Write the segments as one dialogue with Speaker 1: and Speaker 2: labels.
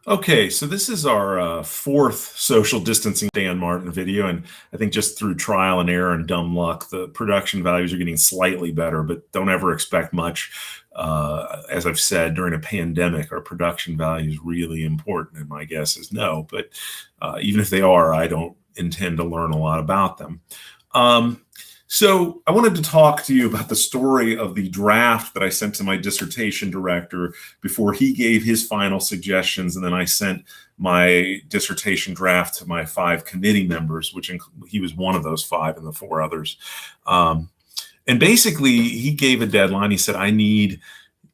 Speaker 1: Okay, so this is our fourth social distancing Dan Martin video, and I think just through trial and error and dumb luck, the production values are getting slightly better, but don't ever expect much. As I've said, during a pandemic, are production values really important? And my guess is no, but even if they are, I don't intend to learn a lot about them. Um, so I wanted to talk to you about the story of the draft that I sent to my dissertation director before he gave his final suggestions, and then I sent my dissertation draft to my 5 committee members, which he was one of those 5 and the 4 others. And basically, he gave a deadline. He said, I need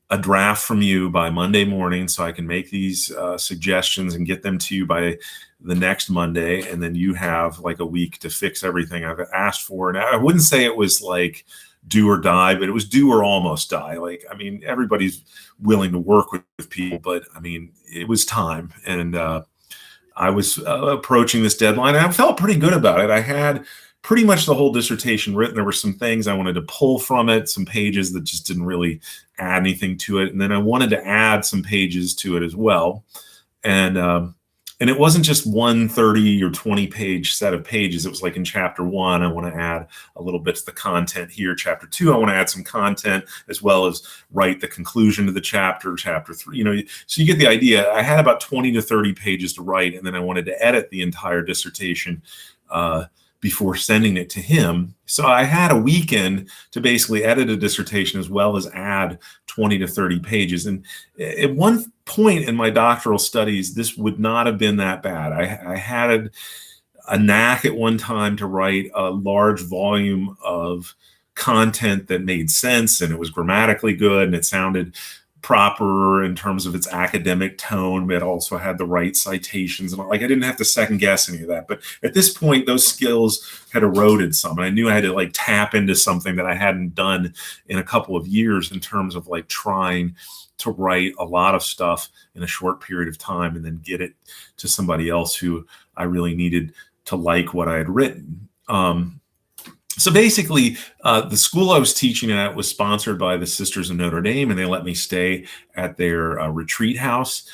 Speaker 1: a draft from you by Monday morning so I can make these suggestions and get them to you by the next Monday. And then you have like a week to fix everything I've asked for. And I wouldn't say it was like do or die, but it was do or almost die. Like, I mean, everybody's willing to work with people, but I mean, it was time. And I was approaching this deadline, and I felt pretty good about it. I had pretty much the whole dissertation written. There were some things I wanted to pull from it, some pages that just didn't really add anything to it. And then I wanted to add some pages to it as well. And it wasn't just one 30 or 20 page set of pages. It was like in chapter 1, I want to add a little bit to the content here. Chapter 2, I want to add some content as well as write the conclusion to the chapter. Chapter 3, so you get the idea. I had about 20 to 30 pages to write, and then I wanted to edit the entire dissertation before sending it to him. So I had a weekend to basically edit a dissertation as well as add 20 to 30 pages. And at one point in my doctoral studies, this would not have been that bad. I had a knack at one time to write a large volume of content that made sense, and it was grammatically good, and it sounded proper in terms of its academic tone. It also had the right citations, and like I didn't have to second guess any of that. But at this point, those skills had eroded some, and I knew I had to like tap into something that I hadn't done in a couple of years in terms of like trying to write a lot of stuff in a short period of time and then get it to somebody else who I really needed to like what I had written. So basically, the school I was teaching at was sponsored by the Sisters of Notre Dame, and they let me stay at their retreat house,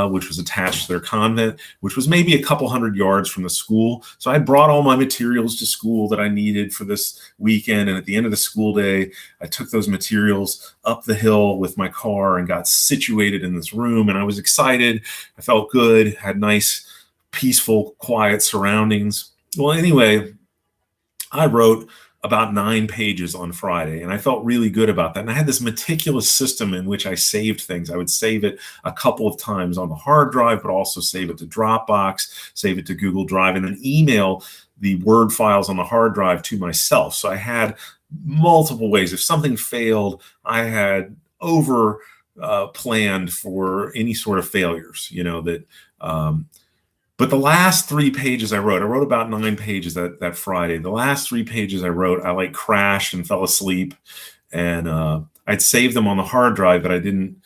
Speaker 1: which was attached to their convent, which was maybe a couple hundred yards from the school. So I brought all my materials to school that I needed for this weekend, and at the end of the school day, I took those materials up the hill with my car and got situated in this room, and I was excited. I felt good, had nice, peaceful, quiet surroundings. Well, anyway, I wrote about 9 pages on Friday, and I felt really good about that. And I had this meticulous system in which I saved things. I would save it a couple of times on the hard drive, but also save it to Dropbox, save it to Google Drive, and then email the Word files on the hard drive to myself. So I had multiple ways. If something failed, I had over planned for any sort of failures, but the last 3 pages I wrote about 9 pages that Friday. The last 3 pages I wrote, I like crashed and fell asleep, and I'd saved them on the hard drive, but I didn't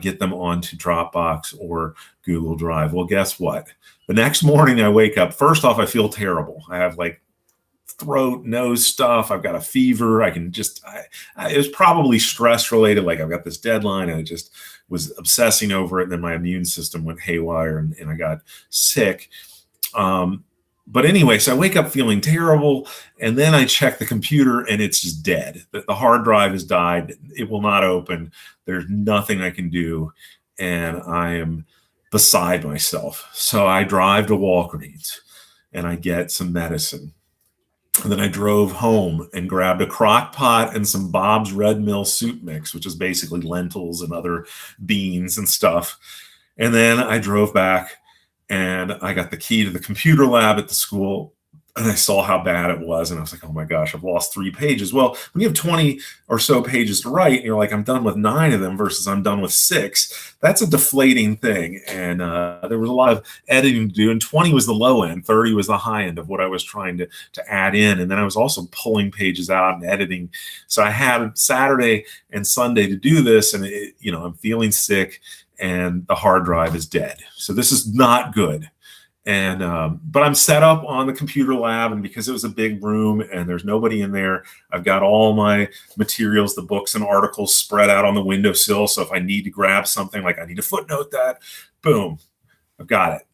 Speaker 1: get them onto Dropbox or Google Drive. Well, guess what? The next morning I wake up. First off, I feel terrible. I have like throat, nose stuff. I've got a fever. It was probably stress related. Like I've got this deadline, and I just was obsessing over it. And then my immune system went haywire, and I got sick. But anyway, so I wake up feeling terrible, and then I check the computer, and it's just dead. The hard drive has died. It will not open. There's nothing I can do, and I am beside myself. So I drive to Walgreens, and I get some medicine. And then I drove home and grabbed a crock pot and some Bob's Red Mill soup mix, which is basically lentils and other beans and stuff. And then I drove back, and I got the key to the computer lab at the school, and I saw how bad it was. And I was like, oh my gosh, I've lost 3 pages. Well, when you have 20 or so pages to write, and you're like, I'm done with 9 of them versus I'm done with 6. That's a deflating thing. And there was a lot of editing to do. And 20 was the low end. 30 was the high end of what I was trying to add in. And then I was also pulling pages out and editing. So I had Saturday and Sunday to do this. And I'm feeling sick, and the hard drive is dead. So this is not good. And but I'm set up on the computer lab, and because it was a big room and there's nobody in there, I've got all my materials, the books and articles spread out on the windowsill. So if I need to grab something, like I need to footnote that, boom, I've got it.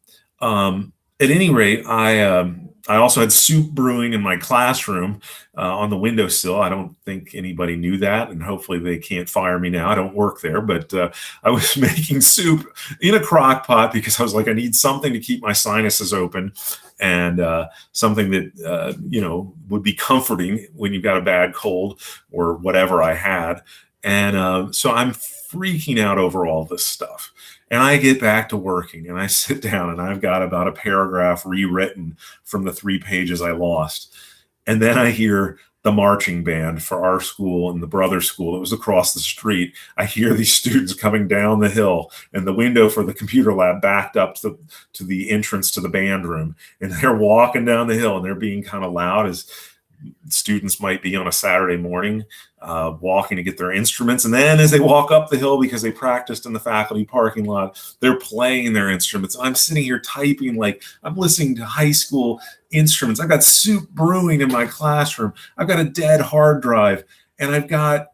Speaker 1: At any rate, I also had soup brewing in my classroom on the windowsill. I don't think anybody knew that, and hopefully they can't fire me now. I don't work there, but I was making soup in a crock pot because I was like, I need something to keep my sinuses open, and something that would be comforting when you've got a bad cold or whatever I had. And so I'm freaking out over all this stuff. And I get back to working and I sit down and I've got about a paragraph rewritten from the 3 pages I lost. And then I hear the marching band for our school and the brother school that was across the street. I hear these students coming down the hill, and the window for the computer lab backed up to the entrance to the band room. And they're walking down the hill and they're being kind of loud, as students might be on a Saturday morning, walking to get their instruments. And then as they walk up the hill, because they practiced in the faculty parking lot, they're playing their instruments. I'm sitting here typing like I'm listening to high school instruments. I've got soup brewing in my classroom. I've got a dead hard drive, and I've got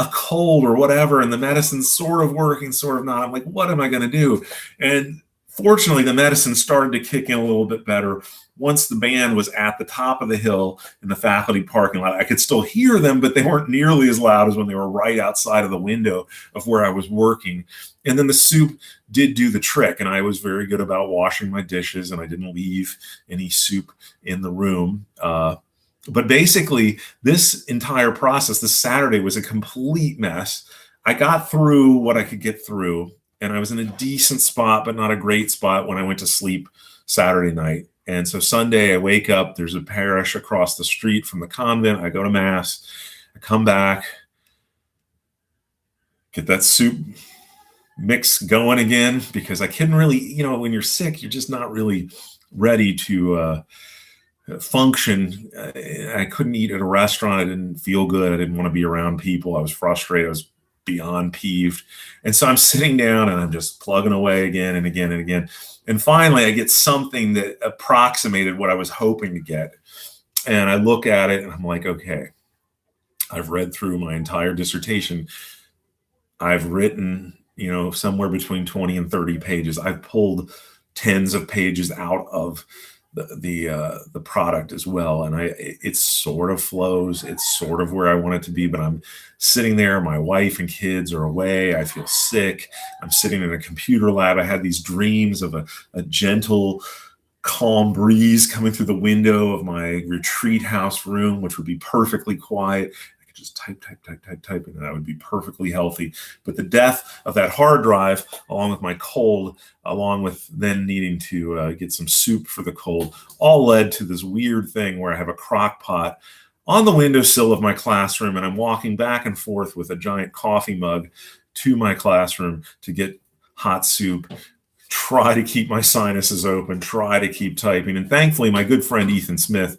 Speaker 1: a cold or whatever, and the medicine's sort of working, sort of not. I'm like, what am I going to do? And fortunately, the medicine started to kick in a little bit better. Once the band was at the top of the hill in the faculty parking lot, I could still hear them, but they weren't nearly as loud as when they were right outside of the window of where I was working. And then the soup did do the trick, and I was very good about washing my dishes, and I didn't leave any soup in the room. But basically, this entire process, this Saturday, was a complete mess. I got through what I could get through, and I was in a decent spot, but not a great spot when I went to sleep Saturday night. And so Sunday, I wake up, there's a parish across the street from the convent. I go to Mass, I come back, get that soup mix going again, because I couldn't really, when you're sick, you're just not really ready to function. I couldn't eat at a restaurant. I didn't feel good. I didn't want to be around people. I was frustrated. I was beyond peeved. And so I'm sitting down and I'm just plugging away again and again and again. And finally, I get something that approximated what I was hoping to get. And I look at it and I'm like, okay, I've read through my entire dissertation. I've written, somewhere between 20 and 30 pages. I've pulled tens of pages out of the product as well. And it sort of flows. It's sort of where I want it to be, but I'm sitting there. My wife and kids are away. I feel sick. I'm sitting in a computer lab. I had these dreams of a gentle, calm breeze coming through the window of my retreat house room, which would be perfectly quiet. I could just type, and I would be perfectly healthy. But the death of that hard drive, along with my cold, along with then needing to get some soup for the cold, all led to this weird thing where I have a crock pot on the windowsill of my classroom, and I'm walking back and forth with a giant coffee mug to my classroom to get hot soup, try to keep my sinuses open, try to keep typing. And thankfully, my good friend Ethan Smith,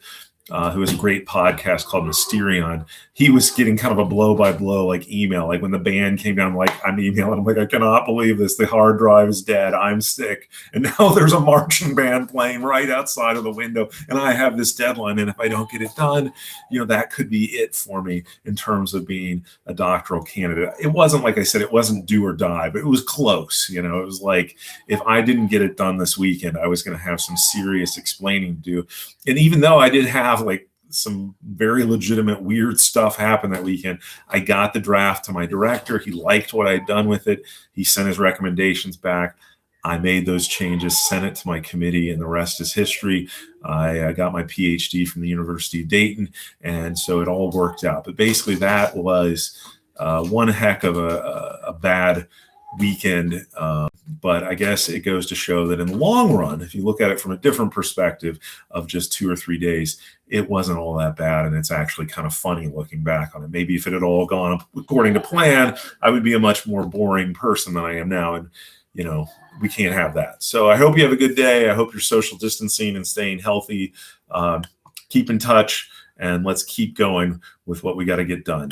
Speaker 1: who has a great podcast called Mysterion, he was getting kind of a blow-by-blow like email. Like when the band came down, like I'm emailing, I'm like, I cannot believe this. The hard drive is dead. I'm sick. And now there's a marching band playing right outside of the window. And I have this deadline. And if I don't get it done, that could be it for me in terms of being a doctoral candidate. It wasn't, like I said, it wasn't do or die, but it was close. It was like, if I didn't get it done this weekend, I was going to have some serious explaining to do. And even though I did have like some very legitimate weird stuff happen that weekend, I got the draft to my director. He liked what I had done with it. He sent his recommendations back. I made those changes, sent it to my committee, and the rest is history. I got my PhD from the University of Dayton, and so it all worked out. But basically, that was one heck of a bad weekend. But I guess it goes to show that in the long run, if you look at it from a different perspective of just 2 or 3 days, it wasn't all that bad. And it's actually kind of funny looking back on it. Maybe if it had all gone according to plan, I would be a much more boring person than I am now. And, we can't have that. So I hope you have a good day. I hope you're social distancing and staying healthy. Keep in touch, and let's keep going with what we got to get done.